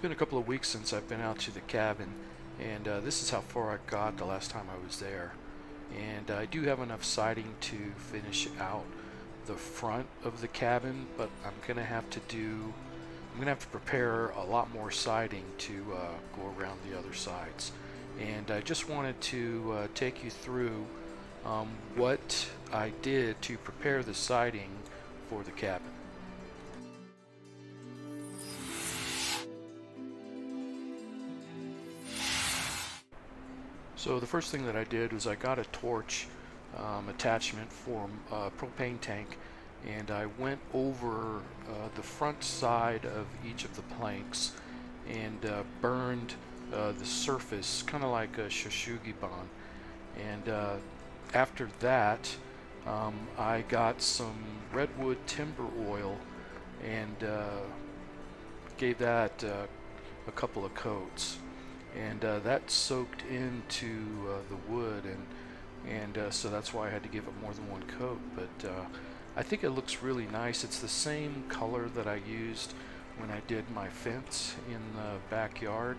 been a couple of weeks since I've been out to the cabin, and this is how far I got the last time I was there. And I do have enough siding to finish out the front of the cabin, but I'm gonna have to prepare a lot more siding to go around the other sides. And I just wanted to take you through what I did to prepare the siding for the cabin. So the first thing that I did was I got a torch attachment for a propane tank, and I went over the front side of each of the planks and burned the surface, kind of like a shoshugiban. And after that, I got some redwood timber oil and gave that a couple of coats. And that soaked into the wood, and so that's why I had to give it more than one coat. But I think it looks really nice. It's the same color that I used when I did my fence in the backyard,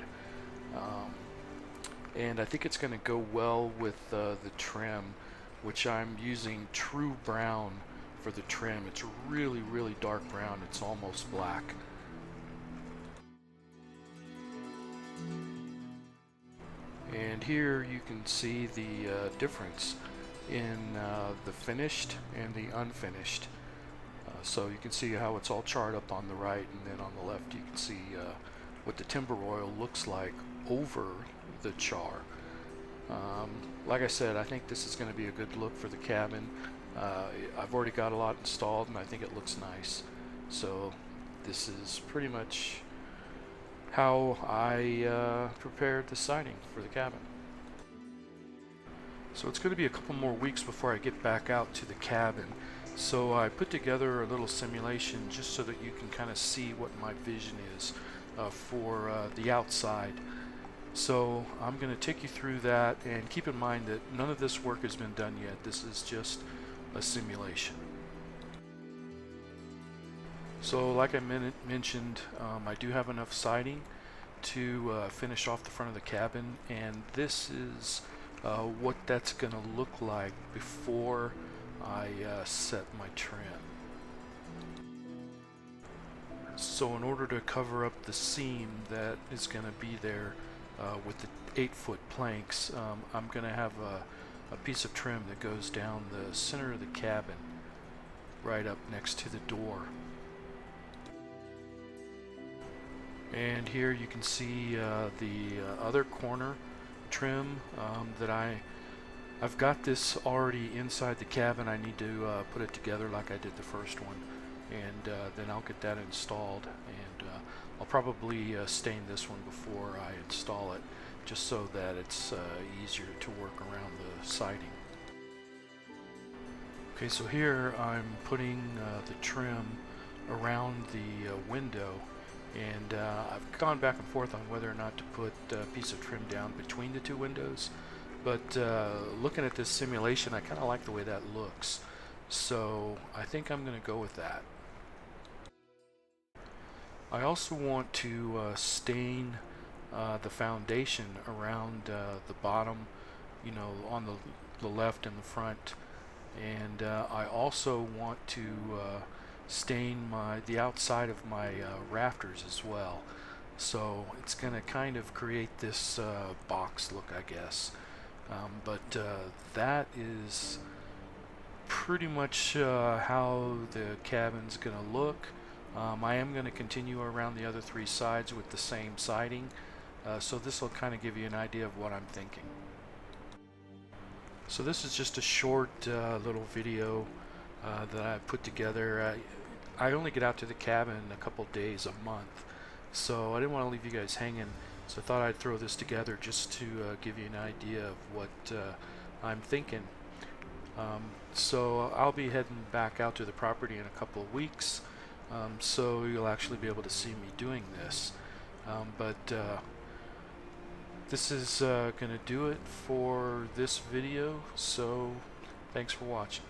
and I think it's going to go well with the trim, which I'm using true brown for the trim. It's really, really dark brown. It's almost black. And here you can see the difference in the finished and the unfinished. So you can see how it's all charred up on the right, and then on the left you can see what the timber oil looks like over the char. Like I said, I think this is going to be a good look for the cabin. I've already got a lot installed, and I think it looks nice. So this is pretty much how I prepared the siding for the cabin. So it's going to be a couple more weeks before I get back out to the cabin. So I put together a little simulation just so that you can kind of see what my vision is for the outside. So I'm going to take you through that, and keep in mind that none of this work has been done yet. This is just a simulation. So like I mentioned, I do have enough siding to finish off the front of the cabin, and this is what that's going to look like before I set my trim. So in order to cover up the seam that is going to be there with the 8-foot planks, I'm going to have a piece of trim that goes down the center of the cabin right up next to the door. And here you can see the other corner trim that I've got this already inside the cabin. I need to put it together like I did the first one, and then I'll get that installed, and I'll probably stain this one before I install it, just so that it's easier to work around the siding. Okay, so here I'm putting the trim around the window, and I've gone back and forth on whether or not to put a piece of trim down between the two windows, but looking at this simulation, I kind of like the way that looks, so I think I'm going to go with that. I also want to stain the foundation around the bottom, you know, on the left and the front, and I also want to stain the outside of my rafters as well. So it's going to kind of create this box look, I guess. But that is pretty much how the cabin's going to look. I am going to continue around the other 3 sides with the same siding, so this will kind of give you an idea of what I'm thinking. So this is just a short little video that I put together. I only get out to the cabin a couple days a month, so I didn't want to leave you guys hanging, so I thought I'd throw this together just to give you an idea of what I'm thinking. So I'll be heading back out to the property in a couple of weeks, so you'll actually be able to see me doing this. But this is going to do it for this video, so thanks for watching.